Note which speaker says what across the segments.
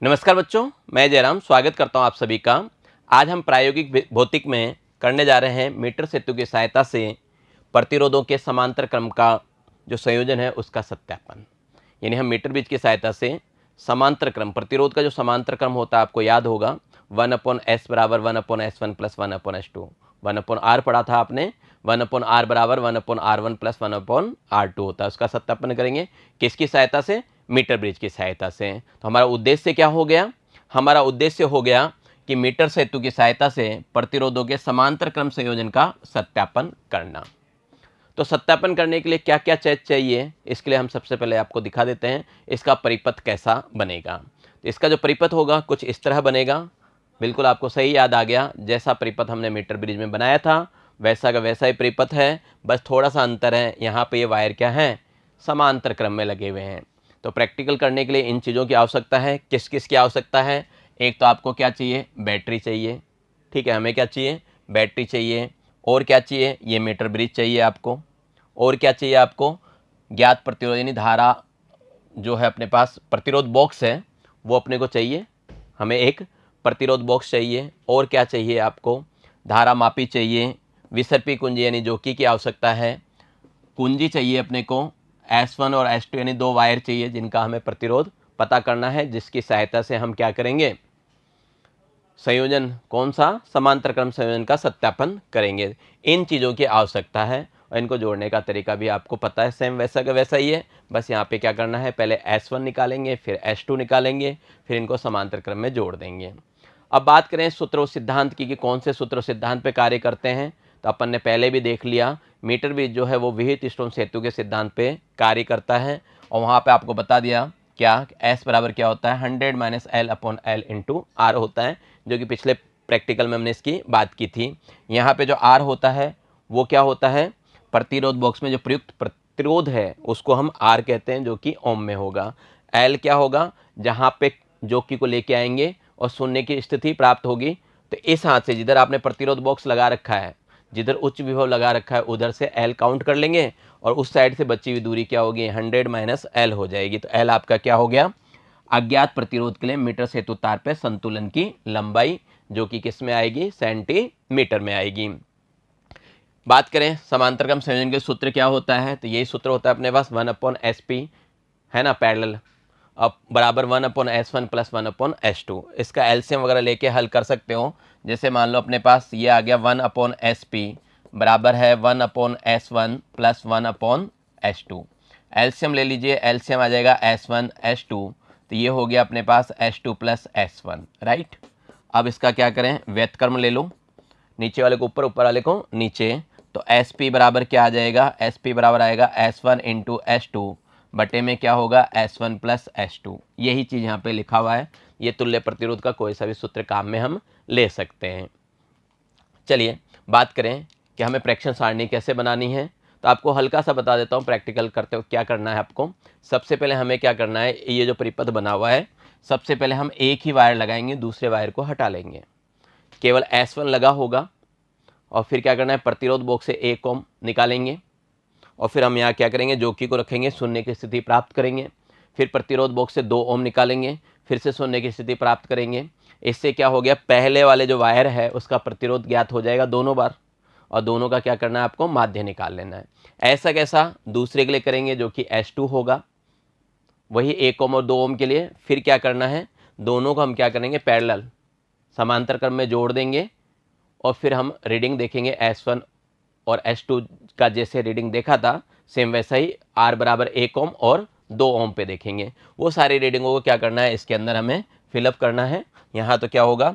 Speaker 1: नमस्कार बच्चों, मैं जयराम स्वागत करता हूं आप सभी का। आज हम प्रायोगिक भौतिक में करने जा रहे हैं मीटर सेतु की सहायता से प्रतिरोधों के समांतर क्रम का जो संयोजन है उसका सत्यापन। यानी हम मीटर ब्रिज की सहायता से समांतर क्रम प्रतिरोध का जो समांतर क्रम होता है आपको याद होगा 1/s बराबर 1/s1 प्लस 1/s2। 1/r पढ़ा था आपने। 1/r बराबर 1/r1 प्लस 1/r2 होता है। उसका सत्यापन करेंगे किसकी सहायता से? मीटर ब्रिज की सहायता से। तो हमारा उद्देश्य क्या हो गया? हमारा उद्देश्य हो गया कि मीटर सेतु की सहायता से प्रतिरोधों के समांतर क्रम संयोजन का सत्यापन करना। तो सत्यापन करने के लिए क्या क्या चीज चाहिए, इसके लिए हम सबसे पहले आपको दिखा देते हैं इसका परिपथ कैसा बनेगा। तो इसका जो परिपथ होगा कुछ इस तरह बनेगा। बिल्कुल आपको सही याद आ गया, जैसा परिपथ हमने मीटर ब्रिज में बनाया था वैसा का वैसा ही परिपथ है, बस थोड़ा सा अंतर है। यहाँ पे ये वायर क्या है, समांतर क्रम में लगे हुए हैं। तो प्रैक्टिकल करने के लिए इन चीज़ों की आवश्यकता है। किस किस की आवश्यकता है? एक तो आपको क्या चाहिए, बैटरी चाहिए। ठीक है, हमें क्या चाहिए, बैटरी चाहिए। और क्या चाहिए, ये मीटर ब्रिज चाहिए आपको। और क्या चाहिए आपको, ज्ञात प्रतिरोध यानी धारा जो है अपने पास प्रतिरोध बॉक्स है वो अपने को चाहिए। हमें एक प्रतिरोध बॉक्स चाहिए। और क्या चाहिए आपको, धारा मापी चाहिए, विसर्पी कुंजी यानी जोकी की आवश्यकता है, कुंजी चाहिए अपने को, S1 और S2 यानी दो वायर चाहिए जिनका हमें प्रतिरोध पता करना है, जिसकी सहायता से हम क्या करेंगे, संयोजन कौन सा, समांतर क्रम संयोजन का सत्यापन करेंगे। इन चीज़ों की आवश्यकता है और इनको जोड़ने का तरीका भी आपको पता है, सेम वैसा का वैसा ही है। बस यहाँ पे क्या करना है, पहले S1 निकालेंगे, फिर S2 निकालेंगे, फिर इनको समांतर क्रम में जोड़ देंगे। अब बात करें सूत्र और सिद्धांत की कि कौन से सूत्र और सिद्धांत पे कार्य करते हैं, तो अपन ने पहले भी देख लिया मीटर ब्रिज जो है वो विहित स्टोन सेतु के सिद्धांत पे कार्य करता है। और वहाँ पे आपको बता दिया क्या, S बराबर क्या होता है, 100 minus L upon L into R होता है, जो कि पिछले प्रैक्टिकल में हमने इसकी बात की थी। यहाँ पे जो आर होता है वो क्या होता है, प्रतिरोध बॉक्स में जो प्रयुक्त प्रतिरोध है उसको हम आर कहते हैं, जो कि ओम में होगा। एल क्या होगा, जहाँ पे जोकी को लेके आएंगे और शून्य की स्थिति प्राप्त होगी, तो इस हाथ से जिधर आपने प्रतिरोध बॉक्स लगा रखा है, जिधर उच्च विभव लगा रखा है उधर से एल काउंट कर लेंगे और उस साइड से बची हुई दूरी क्या होगी, 100 माइनस एल हो जाएगी। तो एल आपका क्या हो गया, अज्ञात प्रतिरोध के लिए मीटर सेतु तार पे संतुलन की लंबाई, जो कि किस में आएगी, सेंटीमीटर में आएगी। बात करें समांतर क्रम संयोजन के सूत्र क्या होता है, तो यही सूत्र होता है अपने पास 1/SP है ना, पैरेलल, अब बराबर 1/S1 प्लस 1/S2। इसका एलसीएम वगैरह लेके हल कर सकते हो। जैसे मान लो अपने पास ये आ गया 1/SP बराबर है 1/S1 प्लस 1/S2। एलसीएम ले लीजिए, एलसीएम आ जाएगा S1 S2, तो ये हो गया अपने पास S2 प्लस S1, राइट। अब इसका क्या करें, व्युत्क्रम ले लो, नीचे वाले को ऊपर, ऊपर वाले को नीचे। तो SP बराबर क्या आ जाएगा, SP बराबर आएगा S1 इंटू S2 बटे में क्या होगा, S1 प्लस S2। यही चीज़ यहाँ पे लिखा हुआ है। ये तुल्य प्रतिरोध का कोई सा भी सूत्र काम में हम ले सकते हैं। चलिए बात करें कि हमें प्रेक्षण सारणी कैसे बनानी है, तो आपको हल्का सा बता देता हूँ प्रैक्टिकल करते हो क्या करना है आपको। सबसे पहले हमें क्या करना है, ये जो परिपथ बना हुआ है सबसे पहले हम एक ही वायर लगाएंगे, दूसरे वायर को हटा लेंगे, केवल S1 लगा होगा। और फिर क्या करना है, प्रतिरोध बॉक्स से 1 ओम निकालेंगे और फिर हम यहाँ क्या करेंगे, जोकी को रखेंगे, शून्य की स्थिति प्राप्त करेंगे। फिर प्रतिरोध बॉक्स से 2 ओम निकालेंगे, फिर से शून्य की स्थिति प्राप्त करेंगे। इससे क्या हो गया, पहले वाले जो वायर है उसका प्रतिरोध ज्ञात हो जाएगा दोनों बार, और दोनों का क्या करना है, आपको माध्य निकाल लेना है। ऐसा कैसा, दूसरे के लिए करेंगे जो कि S2 होगा, वही 1 ओम और 2 ओम के लिए। फिर क्या करना है, दोनों को हम क्या करेंगे, पैरेलल समांतर क्रम में जोड़ देंगे और फिर हम रीडिंग देखेंगे S1 और S2 का जैसे रीडिंग देखा था सेम वैसा ही R बराबर 1 ओम और 2 ओम पे देखेंगे। वो सारी रीडिंगों को क्या करना है, इसके अंदर हमें फिलअप करना है। यहाँ तो क्या होगा,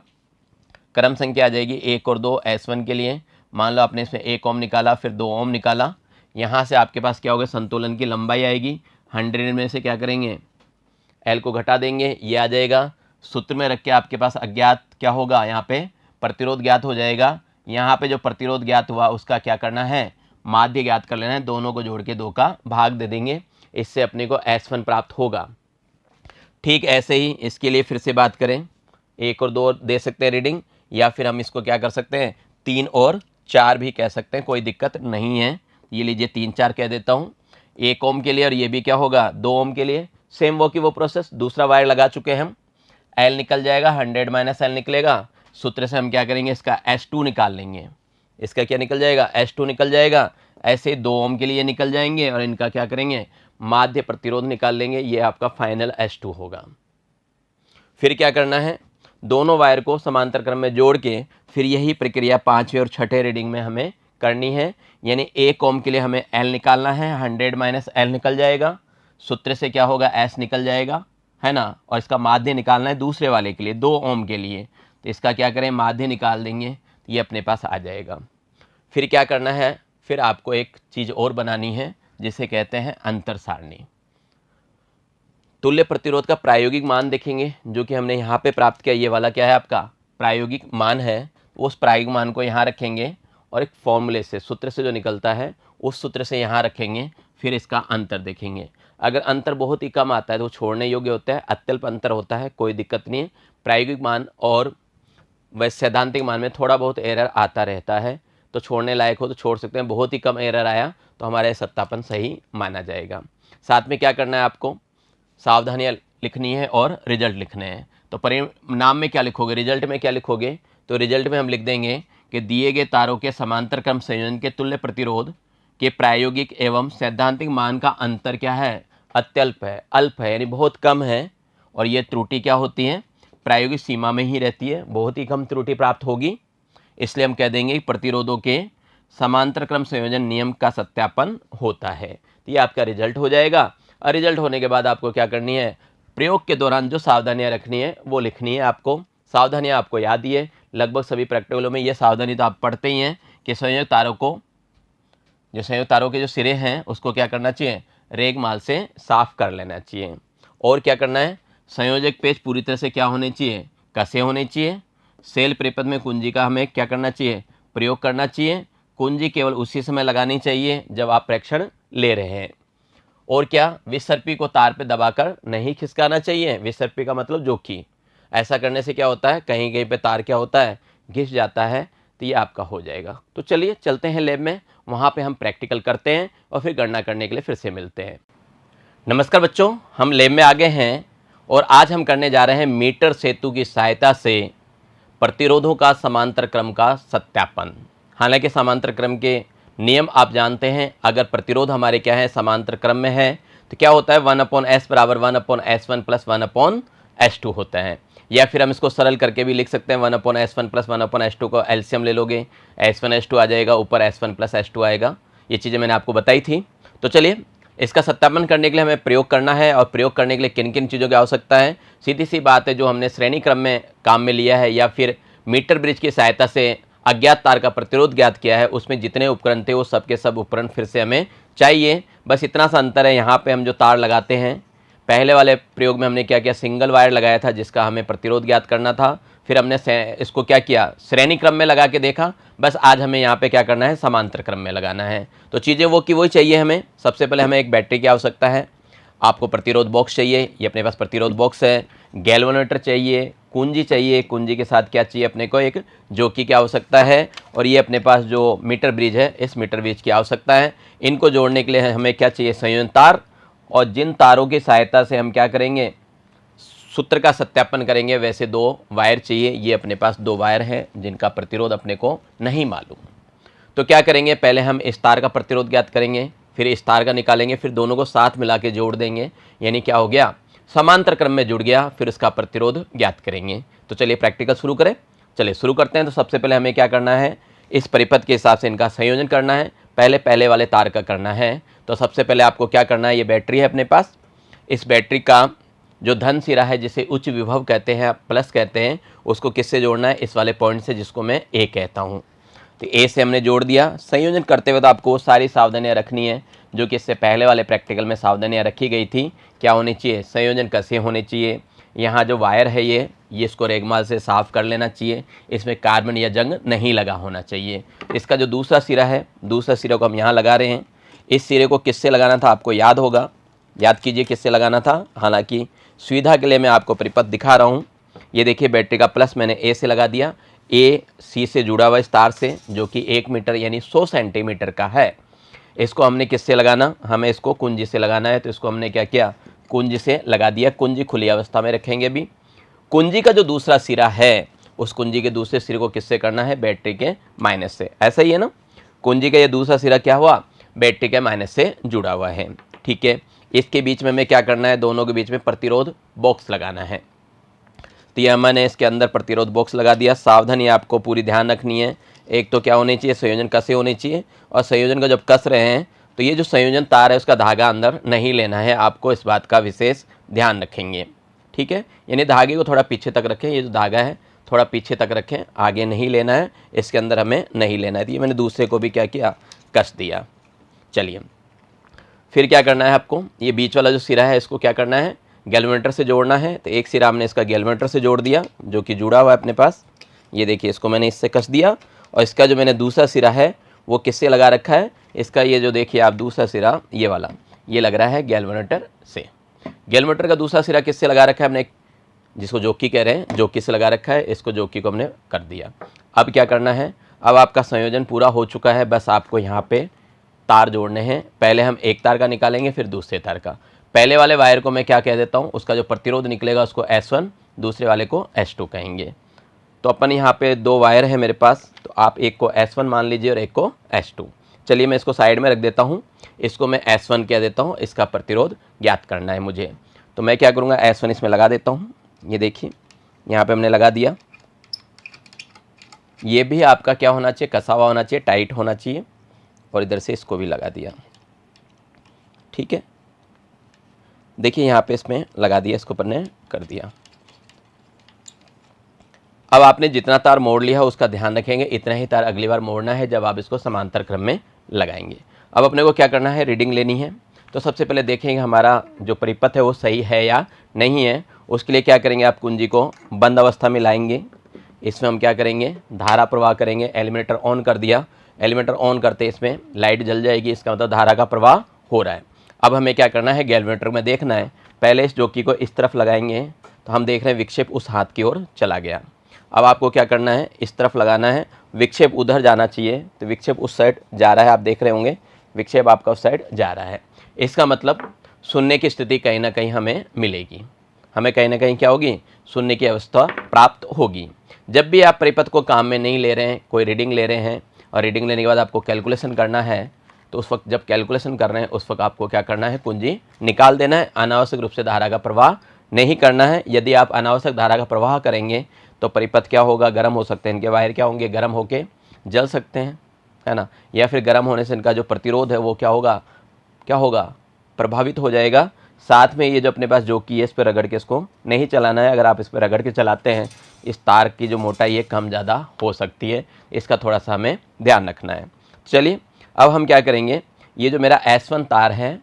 Speaker 1: क्रम संख्या आ जाएगी 1 और 2 S1 के लिए। मान लो आपने इसमें 1 ओम निकाला, फिर 2 ओम निकाला, यहाँ से आपके पास क्या होगा, संतुलन की लंबाई आएगी। 100 में से क्या करेंगे, एल को घटा देंगे, ये आ जाएगा। सूत्र में रख के आपके पास अज्ञात क्या होगा, यहाँ पे प्रतिरोध ज्ञात हो जाएगा। यहाँ पे जो प्रतिरोध ज्ञात हुआ उसका क्या करना है, माध्य ज्ञात कर लेना है। दोनों को जोड़ के 2 का भाग दे देंगे, इससे अपने को S1 प्राप्त होगा। ठीक ऐसे ही इसके लिए फिर से बात करें, 1 और 2 दे सकते हैं रीडिंग, या फिर हम इसको क्या कर सकते हैं, 3 और 4 भी कह सकते हैं, कोई दिक्कत नहीं है। ये लीजिए 3 4 कह देता हूँ, 1 ओम के लिए, और ये भी क्या होगा 2 ओम के लिए। सेम वो की वो प्रोसेस, दूसरा वायर लगा चुके हैं हम, L निकल जाएगा, 100 माइनस L निकलेगा। सूत्र से हम क्या करेंगे, इसका S2 निकाल लेंगे। इसका क्या निकल जाएगा, S2 निकल जाएगा। ऐसे 2 ओम के लिए निकल जाएंगे और इनका क्या करेंगे, माध्य प्रतिरोध निकाल लेंगे। ये आपका फाइनल S2 होगा। फिर क्या करना है, दोनों वायर को समांतर क्रम में जोड़ के फिर यही प्रक्रिया 5वें और 6ठे रीडिंग में हमें करनी है। यानी 1 ओम के लिए हमें L निकालना है, 100 माइनस L निकल जाएगा। सूत्र से क्या होगा, S निकल जाएगा, है ना। और इसका माध्य निकालना है दूसरे वाले के लिए, 2 ओम के लिए। तो इसका क्या करें, माध्य निकाल देंगे, तो ये अपने पास आ जाएगा। फिर क्या करना है, फिर आपको एक चीज़ और बनानी है जिसे कहते हैं अंतर सारणी। तुल्य प्रतिरोध का प्रायोगिक मान देखेंगे, जो कि हमने यहाँ पे प्राप्त किया। ये वाला क्या है, आपका प्रायोगिक मान है। उस प्रायोगिक मान को यहाँ रखेंगे और एक फॉर्मूले से, सूत्र से जो निकलता है उस सूत्र से यहाँ रखेंगे। फिर इसका अंतर देखेंगे। अगर अंतर बहुत ही कम आता है तो छोड़ने योग्य होता है, अत्यल्प अंतर होता है कोई दिक्कत नहीं है। प्रायोगिक मान और वैसे सैद्धांतिक मान में थोड़ा बहुत एरर आता रहता है, तो छोड़ने लायक हो तो छोड़ सकते हैं। बहुत ही कम एरर आया तो हमारा सत्यापन सही माना जाएगा। साथ में क्या करना है, आपको सावधानियाँ लिखनी है और रिजल्ट लिखने हैं। तो परिणाम में क्या लिखोगे, रिजल्ट में क्या लिखोगे, तो रिजल्ट में हम लिख देंगे कि दिए गए तारों के समांतर क्रम संयोजन के तुल्य प्रतिरोध के प्रायोगिक एवं सैद्धांतिक मान का अंतर क्या है, अत्यल्प है, अल्प है, यानी बहुत कम है। और ये त्रुटि क्या होती है, प्रायोगिक सीमा में ही रहती है, बहुत ही कम त्रुटि प्राप्त होगी। इसलिए हम कह देंगे प्रतिरोधों के समांतर क्रम संयोजन नियम का सत्यापन होता है। तो ये आपका रिजल्ट हो जाएगा। और रिजल्ट होने के बाद आपको क्या करनी है, प्रयोग के दौरान जो सावधानियां रखनी है वो लिखनी है। आपको सावधानियां आपको याद ही है, लगभग सभी प्रैक्टिकलों में ये सावधानी तो आप पढ़ते ही हैं कि संयोजक तारों को, जो संयोजक तारों के जो सिरे हैं उसको क्या करना चाहिए, रेगमाल से साफ कर लेना चाहिए। और क्या करना है, संयोजक पेच पूरी तरह से क्या होने चाहिए, कसे होने चाहिए। सेल परिपथ में कुंजी का हमें क्या करना चाहिए, प्रयोग करना चाहिए। कुंजी केवल उसी समय लगानी चाहिए जब आप प्रेक्षण ले रहे हैं। और क्या, विसर्पी को तार पे दबाकर नहीं खिसकाना चाहिए। विसर्पी का मतलब जोखी। ऐसा करने से क्या होता है, कहीं कहीं पे तार क्या होता है, घिस जाता है। तो ये आपका हो जाएगा। तो चलिए चलते हैं लैब में, वहाँ पे हम प्रैक्टिकल करते हैं और फिर गणना करने के लिए फिर से मिलते हैं। नमस्कार बच्चों, हम लैब में आ गए हैं और आज हम करने जा रहे हैं मीटर सेतु की सहायता से प्रतिरोधों का समांतर क्रम का सत्यापन। हालांकि समांतर क्रम के नियम आप जानते हैं। अगर प्रतिरोध हमारे क्या है, समांतर क्रम में है, तो क्या होता है, 1/s बराबर 1/s1 प्लस 1/s2 होता है। या फिर हम इसको सरल करके भी लिख सकते हैं, 1/s1 प्लस 1/s2 को एलसीएम ले लोगे, s1 s2 आ जाएगा, ऊपर s1 प्लस s2 आएगा। ये चीज़ें मैंने आपको बताई थी। तो चलिए, इसका सत्यापन करने के लिए हमें प्रयोग करना है। और प्रयोग करने के लिए किन किन चीज़ों की आवश्यकता है, सीधी सी बात है, जो हमने श्रेणी क्रम में काम में लिया है या फिर मीटर ब्रिज की सहायता से अज्ञात तार का प्रतिरोध ज्ञात किया है, उसमें जितने उपकरण थे वो सब के सब उपकरण फिर से हमें चाहिए। बस इतना सा अंतर है, यहाँ पे हम जो तार लगाते हैं, पहले वाले प्रयोग में हमने क्या किया, सिंगल वायर लगाया था जिसका हमें प्रतिरोध ज्ञात करना था। फिर हमने इसको क्या किया, श्रेणी क्रम में लगा के देखा। बस आज हमें यहाँ पे क्या करना है, समांतर क्रम में लगाना है। तो चीज़ें वो की वही चाहिए हमें। सबसे पहले हमें एक बैटरी की आवश्यकता है, आपको प्रतिरोध बॉक्स चाहिए, ये अपने पास प्रतिरोध बॉक्स है। गैल्वेनोमीटर चाहिए, कुंजी चाहिए, कुंजी के साथ क्या चाहिए अपने को, एक जोकी की आवश्यकता है। और ये अपने पास जो मीटर ब्रिज है, इस मीटर ब्रिज की आवश्यकता है। इनको जोड़ने के लिए हमें क्या चाहिए, संयोजन तार। और जिन तारों की सहायता से हम क्या करेंगे, सूत्र का सत्यापन करेंगे, वैसे 2 वायर चाहिए। ये अपने पास 2 वायर हैं जिनका प्रतिरोध अपने को नहीं मालूम। तो क्या करेंगे, पहले हम इस तार का प्रतिरोध ज्ञात करेंगे, फिर इस तार का निकालेंगे, फिर दोनों को साथ मिला के जोड़ देंगे। यानी क्या हो गया, समांतर क्रम में जुड़ गया। फिर इसका प्रतिरोध ज्ञात करेंगे। तो चलिए प्रैक्टिकल शुरू करें। चलिए शुरू करते हैं। तो सबसे पहले हमें क्या करना है, इस परिपथ के हिसाब से इनका संयोजन करना है। पहले वाले तार का करना है। तो सबसे पहले आपको क्या करना है, ये बैटरी है अपने पास, इस बैटरी का जो धन सिरा है, जिसे उच्च विभव कहते हैं, प्लस कहते हैं, उसको किससे जोड़ना है, इस वाले पॉइंट से, जिसको मैं ए कहता हूँ। तो ए से हमने जोड़ दिया। संयोजन करते हुए तो आपको वो सारी सावधानियां रखनी है जो कि इससे पहले वाले प्रैक्टिकल में सावधानियां रखी गई थी। क्या होनी चाहिए, संयोजन कैसे होने चाहिए। यहाँ जो वायर है ये इसको रेगमाल से साफ़ कर लेना चाहिए। इसमें कार्बन या जंग नहीं लगा होना चाहिए। इसका जो दूसरा सिरा है, दूसरा सिरे को हम यहाँ लगा रहे हैं। इस सिरे को किससे लगाना था आपको याद होगा, याद कीजिए किससे लगाना था। हालांकि सुविधा के लिए मैं आपको परिपथ दिखा रहा हूँ। ये देखिए, बैटरी का प्लस मैंने ए से लगा दिया, ए सी से जुड़ा हुआ इस तार से, जो कि 1 मीटर यानी 100 सेंटीमीटर का है। इसको हमने किससे लगाना, हमें इसको कुंजी से लगाना है। तो इसको हमने क्या किया, कुंजी से लगा दिया। कुंजी खुली अवस्था में रखेंगे भी। कुंजी का जो दूसरा सिरा है उस कुंजी के दूसरे सिरे को किससे करना है, बैटरी के माइनस से। ऐसा ही है ना, कुंजी का ये दूसरा सिरा क्या हुआ, बैटरी के माइनस से जुड़ा हुआ है। ठीक है, इसके बीच में हमें क्या करना है, दोनों के बीच में प्रतिरोध बॉक्स लगाना है। तो ये मैंने इसके अंदर प्रतिरोध बॉक्स लगा दिया। सावधानी आपको पूरी ध्यान रखनी है, एक तो क्या होनी चाहिए, संयोजन कसे होने चाहिए, और संयोजन का जब कस रहे हैं तो ये जो संयोजन तार है उसका धागा अंदर नहीं लेना है, आपको इस बात का विशेष ध्यान रखेंगे। ठीक है, यानी धागे को थोड़ा पीछे तक रखें, ये जो धागा है थोड़ा पीछे तक रखें, आगे नहीं लेना है, इसके अंदर हमें नहीं लेना है। तो ये मैंने दूसरे को भी क्या किया, कस दिया। चलिए फिर क्या करना है आपको, ये बीच वाला जो सिरा है इसको क्या करना है, गैल्वेनोमीटर से जोड़ना है। तो एक सिरा हमने इसका गैल्वेनोमीटर से जोड़ दिया जो कि जुड़ा हुआ है अपने पास, ये देखिए इसको मैंने इससे कस दिया। और इसका जो मैंने दूसरा सिरा है वो किससे लगा रखा है, इसका ये जो देखिए आप दूसरा सिरा ये वाला, ये लग रहा है गैल्वेनोमीटर से। गैल्वेनोमीटर का दूसरा सिरा किससे लगा रखा है हमने, जिसको जोकी कह रहे हैं, जोकी से लगा रखा है, इसको जोकी को हमने कर दिया। अब क्या करना है, अब आपका संयोजन पूरा हो चुका है, बस आपको यहाँ पे तार जोड़ने हैं। पहले हम एक तार का निकालेंगे फिर दूसरे तार का। पहले वाले वायर को मैं क्या कह देता हूँ, उसका जो प्रतिरोध निकलेगा उसको S1, दूसरे वाले को S2 कहेंगे। तो अपन यहाँ पे दो वायर है मेरे पास, तो आप एक को S1 मान लीजिए और एक को S2। चलिए मैं इसको साइड में रख देता हूँ, इसको मैं S1 कह देता हूँ, इसका प्रतिरोध ज्ञात करना है मुझे। तो मैं क्या करूँगा, S1 इसमें लगा देता हूँ, ये देखिए यहाँ पे हमने लगा दिया। ये भी आपका क्या होना चाहिए, कसा हुआ होना चाहिए, टाइट होना चाहिए। और इधर से इसको भी लगा दिया। ठीक है, देखिए यहाँ पे इसमें लगा दिया, इसको अपन ने कर दिया। अब आपने जितना तार मोड़ लिया है उसका ध्यान रखेंगे, इतना ही तार अगली बार मोड़ना है जब आप इसको समांतर क्रम में लगाएंगे। अब अपने को क्या करना है, रीडिंग लेनी है। तो सबसे पहले देखेंगे हमारा जो परिपथ है वो सही है या नहीं है। उसके लिए क्या करेंगे, आप कुंजी को बंद अवस्था में लाएंगे, इसमें हम क्या करेंगे, धारा प्रवाह करेंगे। एलिमिनेटर ऑन कर दिया, एलिमिनेटर ऑन करते इसमें लाइट जल जाएगी, इसका मतलब धारा का प्रवाह हो रहा है। अब हमें क्या करना है, गैल्वेनोमीटर में देखना है। पहले इस जोकी को इस तरफ लगाएंगे तो हम देख रहे हैं विक्षेप उस हाथ की ओर चला गया। अब आपको क्या करना है, इस तरफ लगाना है, विक्षेप उधर जाना चाहिए, तो विक्षेप उस साइड जा रहा है, आप देख रहे होंगे विक्षेप आपका उस साइड जा रहा है। इसका मतलब शून्य की स्थिति कहीं ना कहीं हमें मिलेगी, हमें कहीं ना कहीं क्या होगी, शून्य की अवस्था प्राप्त होगी। जब भी आप परिपथ को काम में नहीं ले रहे हैं, कोई रीडिंग ले रहे हैं और रीडिंग लेने के बाद आपको कैलकुलेशन करना है, तो उस वक्त जब कैलकुलेशन कर रहे हैं उस वक्त आपको क्या करना है, कुंजी निकाल देना है। अनावश्यक रूप से धारा का प्रवाह नहीं करना है। यदि आप अनावश्यक धारा का प्रवाह करेंगे तो परिपथ क्या होगा, गर्म हो सकते हैं, इनके वायर क्या होंगे, गर्म होके जल सकते हैं, है ना। या फिर गर्म होने से इनका जो प्रतिरोध है वो क्या होगा, प्रभावित हो जाएगा। साथ में ये जो अपने पास जोकी है इस पर रगड़ के इसको नहीं चलाना है। अगर आप इस पर रगड़ के चलाते हैं, इस तार की जो मोटाई है कम ज़्यादा हो सकती है, इसका थोड़ा सा हमें ध्यान रखना है। चलिए अब हम क्या करेंगे, ये जो मेरा S1 तार है,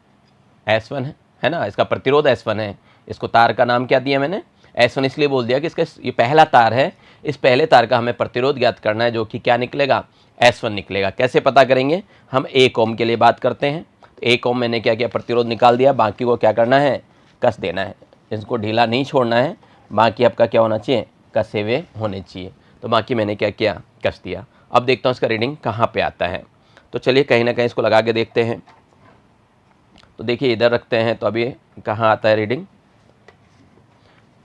Speaker 1: S1 है ना, इसका प्रतिरोध S1 है। इसको तार का नाम क्या दिया मैंने, S1 इसलिए बोल दिया कि इसका ये पहला तार है, इस पहले तार का हमें प्रतिरोध ज्ञात करना है जो कि क्या निकलेगा, S1 निकलेगा। कैसे पता करेंगे, हम 1 ओम के लिए बात करते हैं। तो 1 ओम मैंने क्या किया, प्रतिरोध निकाल दिया, बाकी को क्या करना है, कस देना है। इसको ढीला नहीं छोड़ना है, बाकी आपका क्या होना चाहिए, कसे हुए होने चाहिए। तो बाकी मैंने क्या किया, कस दिया। अब देखता हूँ इसका रीडिंग कहाँ पे आता है। तो चलिए कहीं ना कहीं इसको लगा के देखते हैं। तो देखिए इधर रखते हैं, तो अभी कहाँ आता है रीडिंग,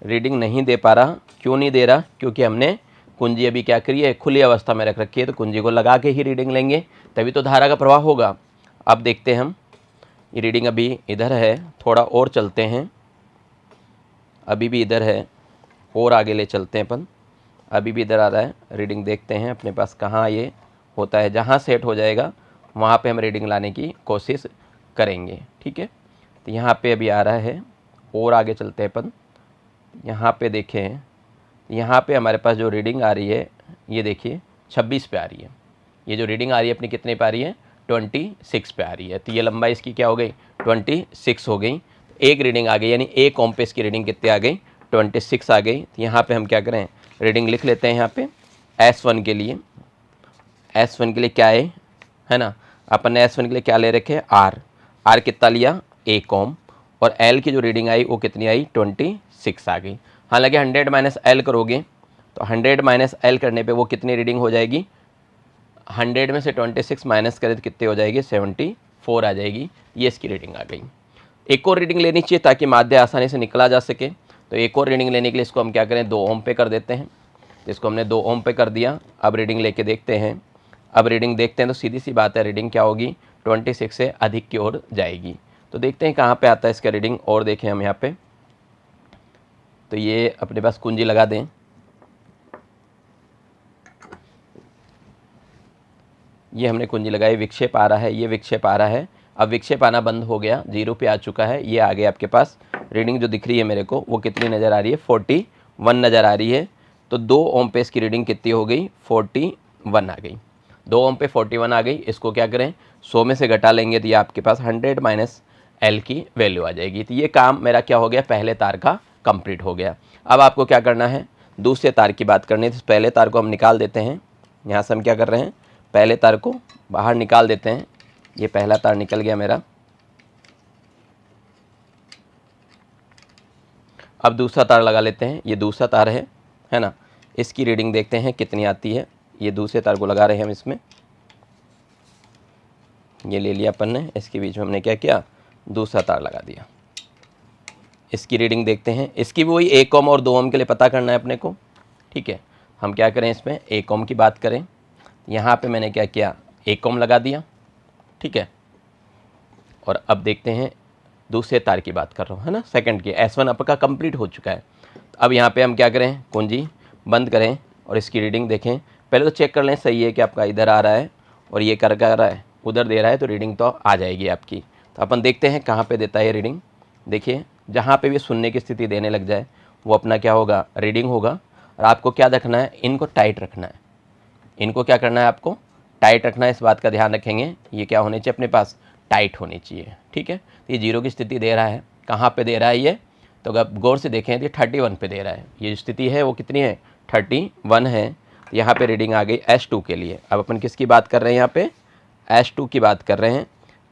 Speaker 1: रीडिंग नहीं दे पा रहा। क्यों नहीं दे रहा, क्योंकि हमने कुंजी अभी क्या करी है, खुली अवस्था में रख रखी है। तो कुंजी को लगा के ही रीडिंग लेंगे, तभी तो धारा का प्रवाह होगा। अब देखते हैं हम, ये रीडिंग अभी इधर है, थोड़ा और चलते हैं, अभी भी इधर है, और आगे ले चलते हैं अपन, अभी भी इधर आ रहा है। रीडिंग देखते हैं अपने पास कहाँ ये होता है, जहाँ सेट हो जाएगा वहाँ पे हम रीडिंग लाने की कोशिश करेंगे। ठीक है, तो यहाँ पे अभी आ रहा है, और आगे चलते हैं अपन। यहाँ पे देखें, यहाँ पे हमारे पास जो रीडिंग आ रही है ये देखिए 26 पे आ रही है। ये जो रीडिंग आ रही है अपनी कितने पे आ रही है, 26 पे आ रही है। तो ये लंबाई इसकी क्या हो गई, 26 हो गई। एक रीडिंग आ गई, यानी 1 ओम पे इसकी रीडिंग कितने आ गई, 26 आ गई। तो यहाँ पे हम क्या करें, रीडिंग लिख लेते हैं। यहाँ पे S1 के लिए, S1 के लिए क्या है ना, अपन ने S1 के लिए क्या ले रखे, R कितना लिया, 1 ओम। और L की जो रीडिंग आई वो कितनी आई, 26 आ गई। हालांकि 100 माइनस L करोगे तो 100 माइनस L करने पे वो कितनी रीडिंग हो जाएगी, 100 में से 26 माइनस करें तो कितने हो जाएगी, 74 आ जाएगी। ये इसकी रीडिंग आ गई। एक और रीडिंग लेनी चाहिए ताकि माध्य आसानी से निकला जा सके। तो तो एक और रीडिंग लेने के लिए इसको हम क्या करें, 2 ओम पे कर देते हैं। तो इसको हमने 2 ओम पे कर दिया। अब रीडिंग लेके देखते हैं। अब रीडिंग देखते हैं तो सीधी सी बात है, रीडिंग क्या होगी, 26 से अधिक की ओर जाएगी। तो देखते हैं कहाँ पे आता है इसका रीडिंग, और देखें हम यहाँ पे। तो ये अपने पास कुंजी लगा दें। ये हमने कुंजी लगाई, विक्षेप आ रहा है, ये विक्षेप आ रहा है। अब विक्षेप आना बंद हो गया, 0 पे आ चुका है। ये आगे आपके पास रीडिंग जो दिख रही है मेरे को, वो कितनी नज़र आ रही है, 41 नज़र आ रही है। तो 2 ओम पे इसकी रीडिंग कितनी हो गई, 41 आ गई। 2 ओम पे 41 आ गई। इसको क्या करें, 100 में से घटा लेंगे तो ये आपके पास 100 माइनस एल की वैल्यू आ जाएगी। तो ये काम मेरा क्या हो गया, पहले तार का कंप्लीट हो गया। अब आपको क्या करना है, दूसरे तार की बात करनी है। तो पहले तार को हम निकाल देते हैं। यहाँ से हम क्या कर रहे हैं, पहले तार को बाहर निकाल देते हैं। ये पहला तार निकल गया मेरा। अब दूसरा तार लगा लेते हैं। ये दूसरा तार है ना। इसकी रीडिंग देखते हैं कितनी आती है। ये दूसरे तार को लगा रहे हैं हम इसमें। ये ले लिया अपन ने, इसके बीच में हमने क्या किया, दूसरा तार लगा दिया। इसकी रीडिंग देखते हैं। इसकी भी वही 1 ओम और 2 ओम के लिए पता करना है अपने को। ठीक है, हम क्या करें, इसमें 1 ओम की बात करें। यहाँ पे मैंने क्या किया, 1 ओम लगा दिया। ठीक है, और अब देखते हैं दूसरे तार की बात कर रहा हूँ, है ना, सेकंड की। S1 आपका कंप्लीट हो चुका है। तो अब यहाँ पे हम क्या करें, कुंजी बंद करें और इसकी रीडिंग देखें। पहले तो चेक कर लें सही है कि आपका इधर आ रहा है और ये कर रहा है, उधर दे रहा है, तो रीडिंग तो आ जाएगी आपकी। तो अपन देखते हैं कहाँ पर देता है ये रीडिंग। देखिए, जहाँ पर भी शून्य की स्थिति देने लग जाए वो अपना क्या होगा, रीडिंग होगा। और आपको क्या रखना है, इनको टाइट रखना है। इनको क्या करना है, आपको टाइट रखना है। इस बात का ध्यान रखेंगे, ये क्या होने चाहिए अपने पास, टाइट होनी चाहिए। ठीक है, तो ये 0 की स्थिति दे रहा है। कहाँ पे दे रहा है ये, तो अगर गौर से देखें तो ये 31 पे दे रहा है। ये स्थिति है वो कितनी है, 31 है। तो यहाँ पे रीडिंग आ गई S2 के लिए। अब अपन किसकी बात कर रहे हैं, यहाँ पे S2 की बात कर रहे हैं।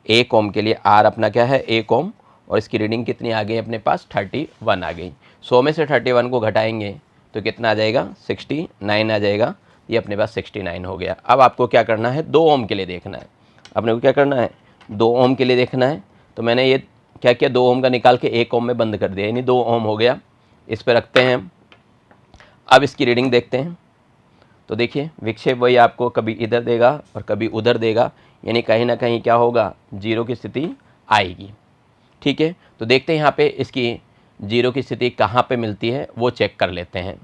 Speaker 1: 1 ओम के लिए R अपना क्या है, 1 ओम, और इसकी रीडिंग कितनी आ गई अपने पास, 31 आ गई। 100 में से 31 को घटाएंगे तो कितना आ जाएगा, 69 आ जाएगा। ये अपने पास 69 हो गया। अब आपको क्या करना है, 2 ओम के लिए देखना है। अपने को क्या करना है, 2 ओम के लिए देखना है। तो मैंने ये क्या किया, 2 ओम का निकाल के 1 ओम में बंद कर दिया, यानी 2 ओम हो गया। इस पर रखते हैं हम। अब इसकी रीडिंग देखते हैं। तो देखिए, विक्षेप वही आपको कभी इधर देगा और कभी उधर देगा, यानी कहीं ना कहीं क्या होगा, 0 की स्थिति आएगी। ठीक है, तो देखते हैं यहाँ पे इसकी 0 की स्थिति कहाँ पे मिलती है वो चेक कर लेते हैं।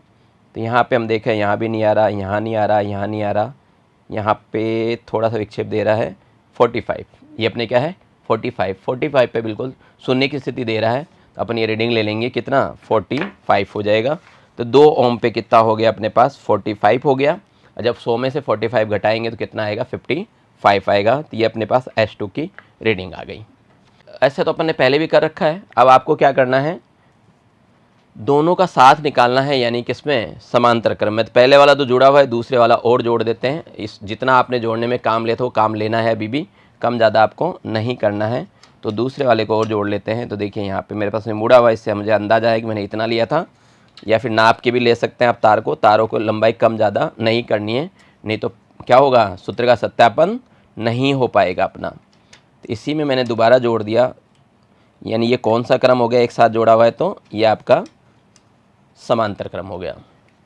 Speaker 1: तो यहाँ पे हम देखें, यहाँ भी नहीं आ रहा, यहाँ नहीं आ रहा, यहाँ नहीं आ रहा, यहाँ पे थोड़ा सा विक्षेप दे रहा है 45। ये अपने क्या है, 45 पे बिल्कुल शून्य की स्थिति दे रहा है। तो अपन ये रीडिंग ले लेंगे, कितना, 45 हो जाएगा। तो 2 ओम पे कितना हो गया अपने पास, 45 हो गया। और जब 100 में से 45 घटाएंगे तो कितना आएगा, 55 आएगा। तो ये अपने पास S2 की रीडिंग आ गई। ऐसे तो अपन ने पहले भी कर रखा है। अब आपको क्या करना है, दोनों का साथ निकालना है, यानी किसमें, समांतर क्रम में। तो पहले वाला तो जुड़ा हुआ है, दूसरे वाला और जोड़ देते हैं। इस जितना आपने जोड़ने में काम लिया था वो काम लेना है, अभी भी कम ज़्यादा आपको नहीं करना है। तो दूसरे वाले को और जोड़ लेते हैं। तो देखिए यहाँ पे मेरे पास में मुड़ा हुआ है, इससे मुझे अंदाज़ा है कि मैंने इतना लिया था। या फिर नाप के भी ले सकते हैं आप तारों को लंबाई कम ज़्यादा नहीं करनी है, नहीं तो क्या होगा, सूत्र का सत्यापन नहीं हो पाएगा अपना। तो इसी में मैंने दोबारा जोड़ दिया, यानी ये कौन सा क्रम हो गया, एक साथ जोड़ा हुआ है, तो ये आपका समांतर क्रम हो गया।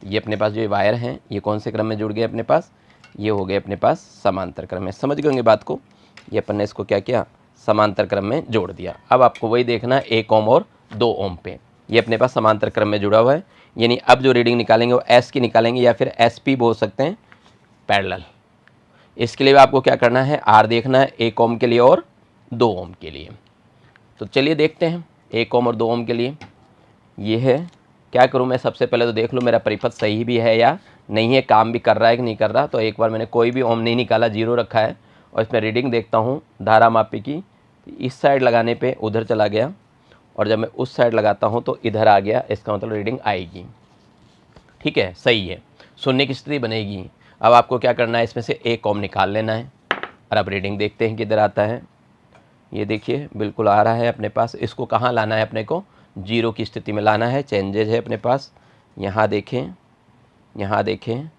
Speaker 1: ये अपने पास जो वायर हैं ये कौन से क्रम में जुड़ गए अपने पास, ये हो गए अपने पास समांतर क्रम में। समझ गए होंगे बात को। ये अपन ने इसको क्या किया, समांतर क्रम में जोड़ दिया। अब आपको वही देखना है 1 ओम और 2 ओम पे, ये अपने पास समांतर क्रम में जुड़ा हुआ है। यानी अब जो रीडिंग निकालेंगे वो S की निकालेंगे, या फिर SP बोल सकते हैं, पैरेलल। इसके लिए आपको क्या करना है, R देखना है 1 ओम के लिए और 2 ओम के लिए। तो चलिए देखते हैं 1 ओम और 2 ओम के लिए। ये है, क्या करूं मैं, सबसे पहले तो देख लूं मेरा परिपथ सही भी है या नहीं है, काम भी कर रहा है कि नहीं कर रहा। तो एक बार मैंने कोई भी ओम नहीं निकाला, 0 रखा है, और इसमें रीडिंग देखता हूं धारा मापी की। इस साइड लगाने पे उधर चला गया, और जब मैं उस साइड लगाता हूं तो इधर आ गया, इसका मतलब रीडिंग आएगी। ठीक है, सही है, शून्य की स्थिति बनेगी। अब आपको क्या करना है, इसमें से 1 ओम निकाल लेना है। और अब रीडिंग देखते हैं किधर आता है। ये देखिए बिल्कुल आ रहा है अपने पास। इसको कहाँ लाना है अपने को, 0 की स्थिति में लाना है। चेंजेज है अपने पास, यहाँ देखें, यहाँ देखें,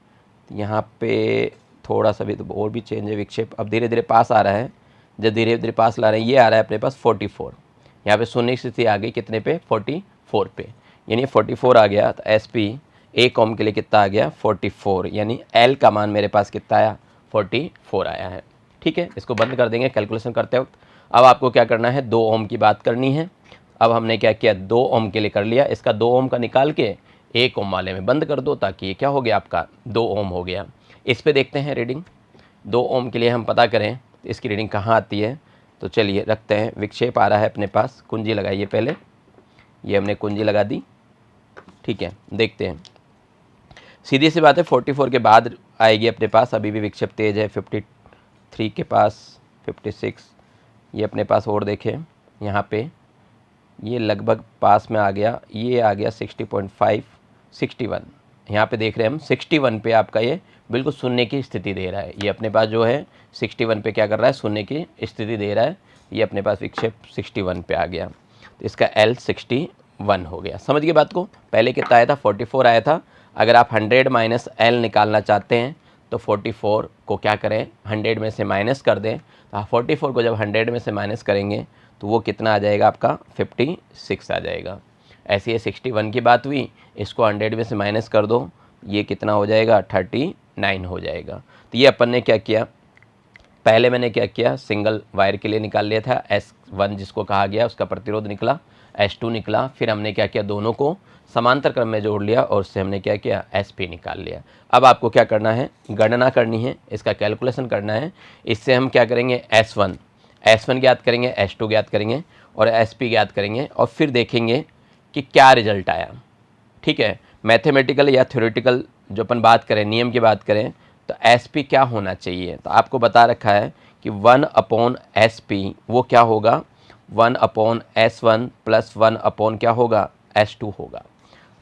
Speaker 1: यहाँ पे थोड़ा सा भी तो और भी चेंज है, विक्षेप अब धीरे धीरे पास आ रहा है। जब धीरे धीरे पास ला रहे हैं, ये आ रहा है अपने पास 44। यहाँ पे शून्य की स्थिति आ गई कितने पे, 44 पे। यानी 44 आ गया। तो एस पी 1 ओम के लिए कितना आ गया 44, यानी एल का मान मेरे पास कितना आया 44 आया है। ठीक है, इसको बंद कर देंगे कैलकुलेशन करते वक्त। अब आपको क्या करना है, 2 ओम की बात करनी है। अब हमने क्या किया, 2 ओम के लिए कर लिया, इसका 2 ओम का निकाल के 1 ओम वाले में बंद कर दो, ताकि ये क्या हो गया आपका 2 ओम हो गया। इस पे देखते हैं रीडिंग। 2 ओम के लिए हम पता करें तो इसकी रीडिंग कहाँ आती है। तो चलिए रखते हैं, विक्षेप आ रहा है अपने पास, कुंजी लगाइए पहले। ये हमने कुंजी लगा दी। ठीक है, देखते हैं। सीधी सी बात है, 44 के बाद आएगी अपने पास, अभी भी विक्षेप तेज है। 53 के पास, 56, ये अपने पास और देखें यहाँ पे, ये लगभग पास में आ गया, ये आ गया 60.5, 61। यहाँ पे देख रहे हैं हम 61 पे आपका ये बिल्कुल शून्य की स्थिति दे रहा है। ये अपने पास जो है 61 पे क्या कर रहा है, शून्य की स्थिति दे रहा है। ये अपने पास विक्षेप 61 पे आ गया, तो इसका L 61 हो गया। समझ गए बात को। पहले कितना आया था, 44 आया था। अगर आप 100 माइनस L निकालना चाहते हैं तो 44 को क्या करें, 100 में से माइनस कर दें। तो 44 को जब 100 में से माइनस करेंगे तो वो कितना आ जाएगा आपका 56 आ जाएगा। ऐसे ये 61 की बात हुई, इसको 100 में से माइनस कर दो, ये कितना हो जाएगा 39 हो जाएगा। तो ये अपन ने क्या किया, पहले मैंने क्या किया, सिंगल वायर के लिए निकाल लिया था, S1 जिसको कहा गया उसका प्रतिरोध निकला, S2 निकला। फिर हमने क्या किया, दोनों को समांतर क्रम में जोड़ लिया और उससे हमने क्या किया, SP निकाल लिया। अब आपको क्या करना है, गणना करनी है, इसका कैलकुलेशन करना है। इससे हम क्या करेंगे, S1 ज्ञात करेंगे, S2 ज्ञात करेंगे और SP ज्ञात करेंगे, और फिर देखेंगे कि क्या रिजल्ट आया। ठीक है, मैथमेटिकल या थ्योरेटिकल जो अपन बात करें, नियम की बात करें, तो SP क्या होना चाहिए। तो आपको बता रखा है कि 1/SP वो क्या होगा, 1/S1 प्लस 1/ क्या होगा, S2 होगा।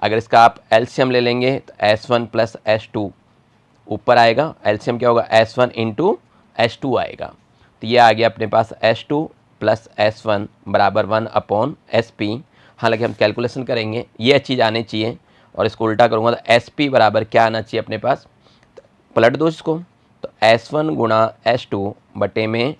Speaker 1: अगर इसका आप एलसीएम ले लेंगे तो S1 प्लस S2 ऊपर आएगा, एलसीएम क्या होगा, S1 इंटू S2 आएगा। तो ये आ गया अपने पास S2 प्लस S1 बराबर 1/SP। हालांकि हम कैलकुलेशन करेंगे, ये चीज़ आनी चाहिए, और इसको उल्टा करूँगा तो SP बराबर क्या आना चाहिए अपने पास, पलट दो इसको, तो S1 गुणा S2 बटे में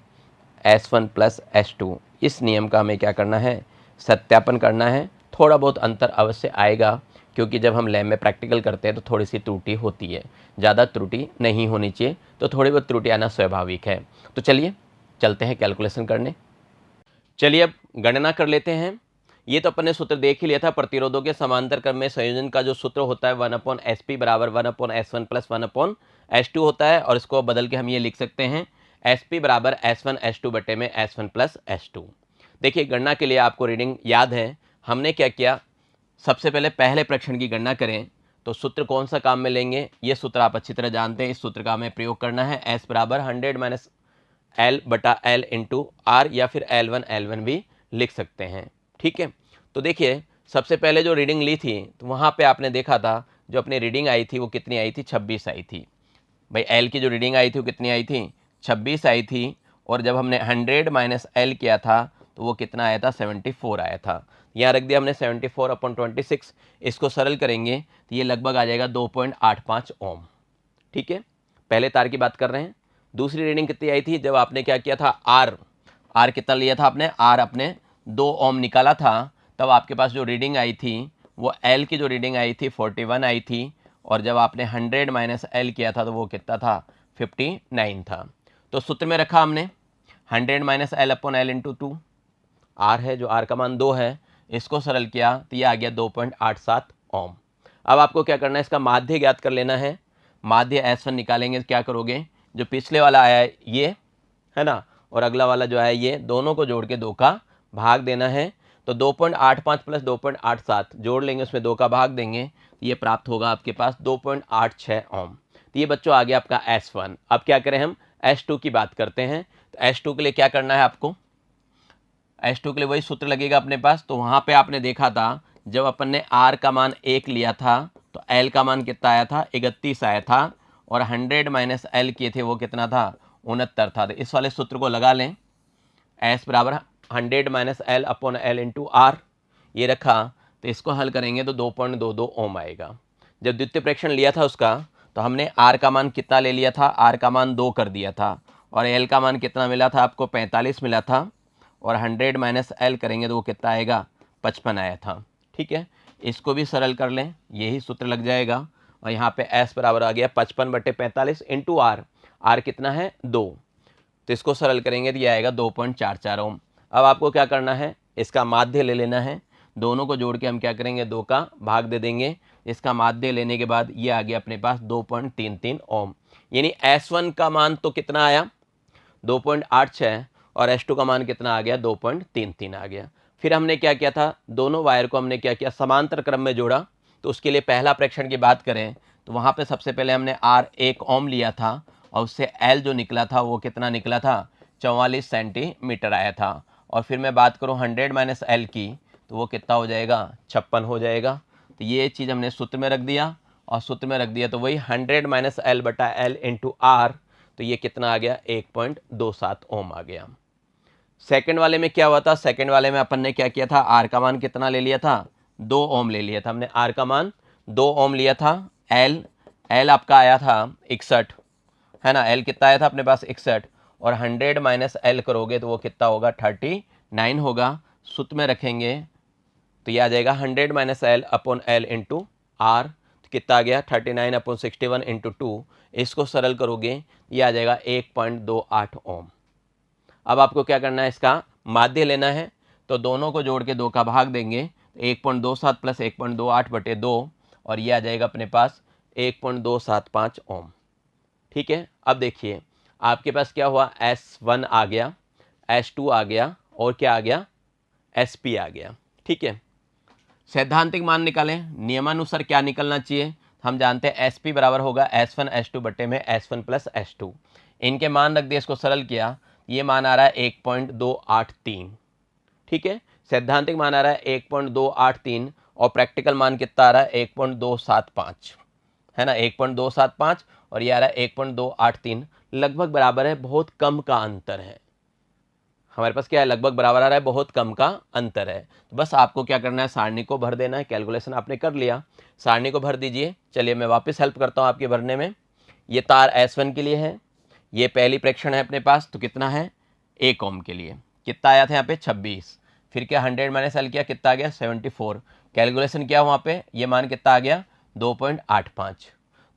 Speaker 1: S1 प्लस S2। इस नियम का हमें क्या करना है, सत्यापन करना है। थोड़ा बहुत अंतर अवश्य आएगा, क्योंकि जब हम लैब में प्रैक्टिकल करते हैं तो थोड़ी सी त्रुटि होती है, ज़्यादा त्रुटि नहीं होनी चाहिए, तो थोड़ी बहुत त्रुटि आना स्वाभाविक है। तो चलिए चलते हैं कैलकुलेशन करने। चलिए अब गणना कर लेते हैं। ये तो अपन ने सूत्र देख ही लिया था, प्रतिरोधों के समांतर क्रम में संयोजन का जो सूत्र होता है 1/SP बराबर 1/S1 प्लस 1/S2 होता है, और इसको बदल के हम ये लिख सकते हैं SP बराबर S1 S2 बटे में S1 प्लस S2। देखिए गणना के लिए आपको रीडिंग याद है, हमने क्या किया, सबसे पहले पहले प्रेक्षण की गणना करें तो सूत्र कौन सा काम में लेंगे, ये सूत्र आप अच्छी तरह जानते हैं। इस सूत्र का हमें प्रयोग करना है, S बराबर 100 माइनस L बटा L इंटू R, या फिर L1 भी लिख सकते हैं। ठीक है, तो देखिए सबसे पहले जो रीडिंग ली थी तो वहाँ पे आपने देखा था जो अपनी रीडिंग आई थी वो कितनी आई थी, 26 आई थी। भाई L की जो रीडिंग आई थी वो कितनी आई थी, 26 आई थी। और जब हमने 100 माइनस L किया था तो वो कितना आया था, 74 आया था। यहाँ रख दिया हमने 74/26। इसको सरल करेंगे तो ये लगभग आ जाएगा 2.85 ओम। ठीक है, पहले तार की बात कर रहे हैं। दूसरी रीडिंग कितनी आई थी, जब आपने क्या किया था, आर कितना लिया था आपने, आर अपने 2 ओम निकाला था, तब आपके पास जो रीडिंग आई थी वो एल की जो रीडिंग आई थी 41 आई थी। और जब आपने 100 माइनस एल किया था तो वो कितना था, 59 था। तो सूत्र में रखा हमने 100 minus L upon L into 2, R है जो आर का मान 2 है, इसको सरल किया तो ये आ गया 2.87 ओम। अब आपको क्या करना है, इसका माध्य ज्ञात कर लेना है। माध्य S1 निकालेंगे तो क्या करोगे, जो पिछले वाला आया है ये है ना, और अगला वाला जो है ये, दोनों को जोड़ के 2 का भाग देना है। तो 2.85 प्लस 2.87 जोड़ लेंगे, उसमें 2 का भाग देंगे, तो ये प्राप्त होगा आपके पास 2.86 ओम। तो ये बच्चों आ गया आपका S1। अब क्या करें, हम S2 की बात करते हैं। तो S2 के लिए क्या करना है आपको, S2 के लिए वही सूत्र लगेगा अपने पास। तो वहाँ पे आपने देखा था जब अपन ने R का मान 1 लिया था तो L का मान कितना आया था, 31 आया था, और 100 माइनस L किए थे वो कितना था, 69 था। तो इस वाले सूत्र को लगा लें, S बराबर 100 minus L upon L into R, ये रखा। तो इसको हल करेंगे तो 2.22 ओम आएगा। जब द्वितीय प्रेक्षण लिया था उसका तो हमने R का मान कितना ले लिया था, R का मान 2 कर दिया था, और L का मान कितना मिला था आपको, 45 मिला था, और 100 माइनस L करेंगे तो वो कितना आएगा, 55 आया था। ठीक ठीक है, इसको भी सरल कर लें, यही सूत्र लग जाएगा। और यहाँ पे S बराबर आ गया 55/45 इंटू आर, आर कितना है 2, तो इसको सरल करेंगे तो ये आएगा 2.44 ओम। अब आपको क्या करना है, इसका माध्य ले लेना है, दोनों को जोड़ के हम क्या करेंगे 2 का भाग दे देंगे। इसका माध्य लेने के बाद ये आ गया अपने पास 2.33 ओम, यानी S1 का मान तो कितना आया 2.86 और S2 का मान कितना आ गया 2.33 आ गया। फिर हमने क्या किया था, दोनों वायर को हमने क्या किया समांतर क्रम में जोड़ा। तो उसके लिए पहला प्रेक्षण की बात करें तो वहाँ पे सबसे पहले हमने R 1 ओम लिया था और उससे L जो निकला था वो कितना निकला था 44 सेंटीमीटर आया था। और फिर मैं बात करूँ 100 माइनस L की तो वो कितना हो जाएगा 56 हो जाएगा। तो ये चीज़ हमने सूत्र में रख दिया और सूत्र में रख दिया तो वही 100 माइनस L बटा L इंटू आर, तो ये कितना आ गया 1.27 ओम आ गया। सेकंड वाले में क्या हुआ था, सेकंड वाले में अपन ने क्या किया था, आर का मान कितना ले लिया था 2 ओम ले लिया था हमने, आर का मान 2 ओम लिया था। एल आपका आया था 61 है ना, एल कितना आया था अपने पास 61 और 100 माइनस एल करोगे तो वो कितना होगा 39 होगा। सूत्र में रखेंगे तो ये आ जाएगा 100 minus L upon L into R, कितना आ गया 39/61 इंटू 2, इसको सरल करोगे ये आ जाएगा 1.28 ओम। अब आपको क्या करना है, इसका माध्य लेना है, तो दोनों को जोड़ के 2 का भाग देंगे, 1.27 प्लस 1.28/2 और ये आ जाएगा अपने पास 1.275 ओम। ठीक है, अब देखिए आपके पास क्या हुआ, S1 आ गया, S2 आ गया और क्या आ गया SP आ गया। ठीक है, सैद्धांतिक मान निकालें, नियमानुसार क्या निकलना चाहिए, हम जानते हैं SP बराबर होगा S1 S2 बटे में S1 प्लस S2। इनके मान रख दिए, इसको सरल किया, ये मान आ रहा है 1.283। ठीक है, सैद्धांतिक मान आ रहा है 1.283 और प्रैक्टिकल मान कितना आ रहा है 1.275 है ना, 1.275 और ये आ रहा है 1.283, लगभग बराबर है, बहुत कम का अंतर है। हमारे पास क्या है, लगभग बराबर आ रहा है, बहुत कम का अंतर है। तो बस आपको क्या करना है, सारणी को भर देना है। कैलकुलेशन आपने कर लिया, सारणी को भर दीजिए। चलिए मैं वापस हेल्प करता हूँ आपके भरने में। ये तार S1 के लिए है, ये पहली प्रेक्षण है अपने पास, तो कितना है 1 ओम के लिए कितना आया था यहाँ पे 26, फिर क्या 100 माइनस एल किया कितना आ गया 74, कैलकुलेशन किया वहाँ पे ये मान कितना आ गया 2.85।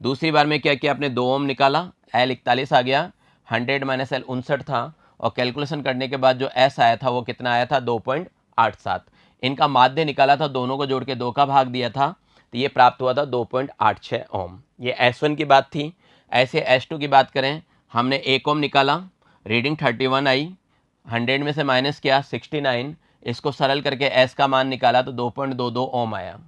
Speaker 1: दूसरी बार में क्या किया आपने 2 ओम निकाला, एल 41 आ गया, 100 माइनस एल 59 था और कैलकुलेशन करने के बाद जो एस आया था वो कितना आया था 2.87। इनका माध्य निकाला था, दोनों को जोड़ के 2 का भाग दिया था तो ये प्राप्त हुआ था 2.86 ओम। ये S1 की बात थी। ऐसे S2 की बात करें, हमने 1 ओम निकाला, रीडिंग 31 आई, 100 में से माइनस किया 69, इसको सरल करके S का मान निकाला तो 2.22 ओम आया।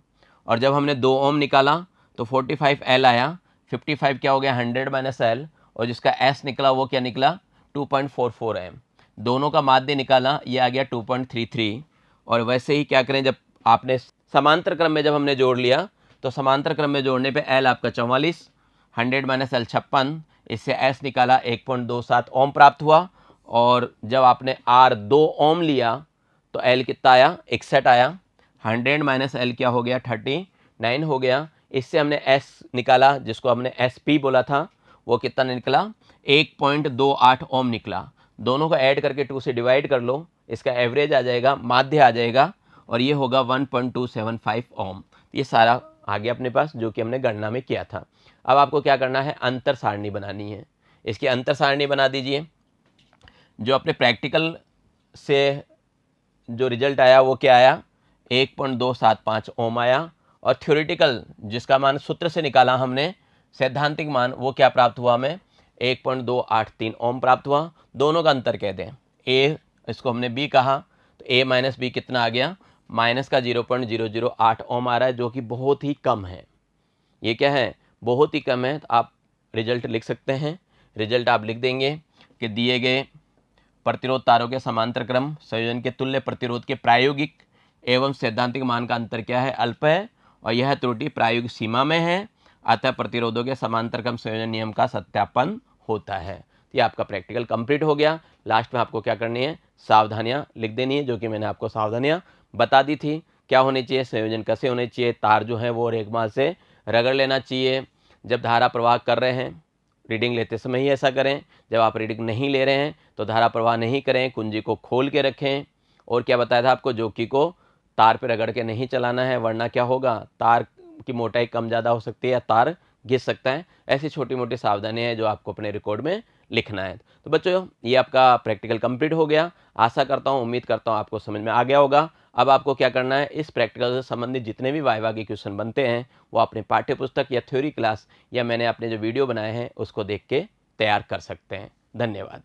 Speaker 1: और जब हमने 2 ओम निकाला तो 45 L आया, 55 क्या हो गया 100 माइनस एल और जिसका S निकला वो क्या निकला 2.44 है। दोनों का माध्य निकाला, ये आ गया 2.33। और वैसे ही क्या करें, जब आपने समांतर क्रम में जब हमने जोड़ लिया तो समांतर क्रम में जोड़ने पे L आपका 44, 100 माइनस एल 56, इससे S निकाला 1.27 ओम प्राप्त हुआ। और जब आपने R 2 ओम लिया तो L कितना आया 61 आया, 100 माइनस एल क्या हो गया 39 हो गया। इससे हमने S निकाला जिसको हमने SP बोला था, वो कितना निकला 1.28 ओम निकला। दोनों को ऐड करके 2 से डिवाइड कर लो, इसका एवरेज आ जाएगा, माध्य आ जाएगा और ये होगा 1.275 ओम। ये सारा आ गया अपने पास जो कि हमने गणना में किया था। अब आपको क्या करना है, अंतर सारणी बनानी है। इसकी अंतर सारणी बना दीजिए। जो अपने प्रैक्टिकल से जो रिजल्ट आया वो क्या आया 1.275 ओम आया और थ्योरेटिकल जिसका मान सूत्र से निकाला हमने सैद्धांतिक मान वो क्या प्राप्त हुआ हमें 1.283 ओम प्राप्त हुआ। दोनों का अंतर कह दें, ए इसको हमने बी कहा तो ए माइनस बी कितना आ गया माइनस का 0.008 ओम आ रहा है जो कि बहुत ही कम है। ये क्या है बहुत ही कम है। तो आप रिजल्ट लिख सकते हैं, रिजल्ट आप लिख देंगे कि दिए गए प्रतिरोध तारों के समांतर क्रम संयोजन के तुल्य प्रतिरोध के प्रायोगिक एवं सैद्धांतिक मान का अंतर क्या है अल्प है और यह त्रुटि प्रायोगिक सीमा में है, अतः प्रतिरोधों के समांतर क्रम संयोजन नियम का सत्यापन होता है। ये आपका प्रैक्टिकल कंप्लीट हो गया। लास्ट में आपको क्या करनी है, सावधानियां लिख देनी है जो कि मैंने आपको सावधानियां बता दी थी। क्या होनी चाहिए, संयोजन कैसे होने चाहिए, तार जो है वो रेगमाल से रगड़ लेना चाहिए, जब धारा प्रवाह कर रहे हैं रीडिंग लेते समय ही ऐसा करें, जब आप रीडिंग नहीं ले रहे हैं तो धारा प्रवाह नहीं करें, कुंजी को खोल के रखें। और क्या बताया था आपको, जोकी को तार पर रगड़ के नहीं चलाना है, वरना क्या होगा, तार की मोटाई कम ज़्यादा हो सकती है या तार घिस सकता है। ऐसी छोटी मोटी सावधानियाँ हैं जो आपको अपने रिकॉर्ड में लिखना है। तो बच्चों, ये आपका प्रैक्टिकल कंप्लीट हो गया। आशा करता हूँ, उम्मीद करता हूँ आपको समझ में आ गया होगा। अब आपको क्या करना है, इस प्रैक्टिकल से संबंधित जितने भी वाइवा के क्वेश्चन बनते हैं वो अपने पाठ्य पुस्तक या थ्योरी क्लास या मैंने अपने जो वीडियो बनाए हैं उसको देख के तैयार कर सकते हैं। धन्यवाद।